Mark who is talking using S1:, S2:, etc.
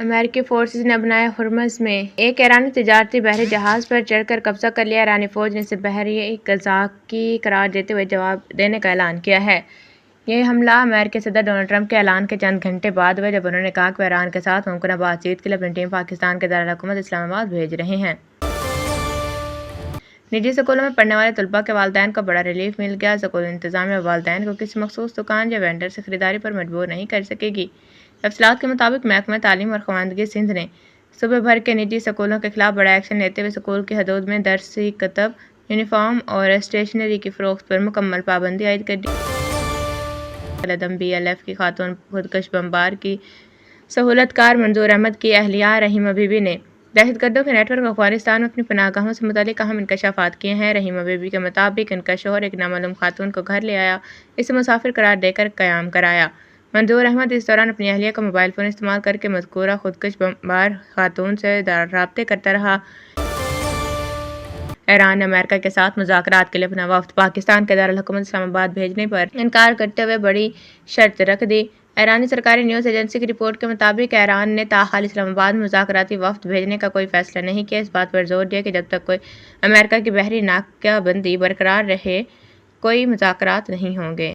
S1: امریکی فورسز نے بنائے ہرمز میں ایک ایرانی تجارتی بحری جہاز پر چڑھ کر قبضہ کر لیا۔ ایرانی فوج نے اسے بحری قزاقی قرار دیتے ہوئے جواب دینے کا اعلان کیا ہے۔ یہ حملہ امریکی صدر ڈونلڈ ٹرمپ کے اعلان کے چند گھنٹے بعد ہوا جب انہوں نے کہا کہ وہ ایران کے ساتھ ممکنہ بات چیت کے لیے اپنی ٹیم پاکستان کے دارالحکومت اسلام آباد بھیج رہے ہیں۔ نجی اسکولوں میں پڑھنے والے طلباء کے والدین کو بڑا ریلیف مل گیا۔ اسکول انتظامیہ والدین کو کسی مخصوص دکان یا وینڈر سے خریداری پر مجبور نہیں کر سکے گی۔ تفصیلات کے مطابق محکمہ تعلیم اور خواندگی سندھ نے صوبے بھر کے نجی اسکولوں کے خلاف بڑا ایکشن لیتے ہوئے اسکول کی حدود میں درسی کتب، یونیفارم اور اسٹیشنری کی فروخت پر مکمل پابندی عائد کر دی ہے۔ قائداعظم BLF کی خاتون خودکش بمبار کی سہولت کار منظور احمد کی اہلیہ رحیمہ بی بی نے دہشت گردوں کے نیٹ ورک افغانستان میں اپنی پناہ گاہوں سے متعلق اہم انکشافات کیے ہیں۔ رحیمہ بی بی کے مطابق ان کا شوہر ایک نامعلوم خاتون کو گھر لے آیا، اسے مسافر قرار دے کر قیام کرایا۔ منظور احمد اس دوران اپنی اہلیہ کا موبائل فون استعمال کرکے مذکورہ خودکش بمبار خاتون سے رابطے کرتا رہا۔ ایران نے امریکہ کے ساتھ مذاکرات کے لیے اپنا وفد پاکستان کے دارالحکومت اسلام آباد بھیجنے پر انکار کرتے ہوئے بڑی شرط رکھ دی۔ ایرانی سرکاری نیوز ایجنسی کی رپورٹ کے مطابق ایران نے تاحال اسلام آباد میں مذاکراتی وفد بھیجنے کا کوئی فیصلہ نہیں کیا۔ اس بات پر زور دیا کہ جب تک کوئی امریکہ کی بحری ناکہ بندی برقرار رہے کوئی مذاکرات نہیں ہوں گے۔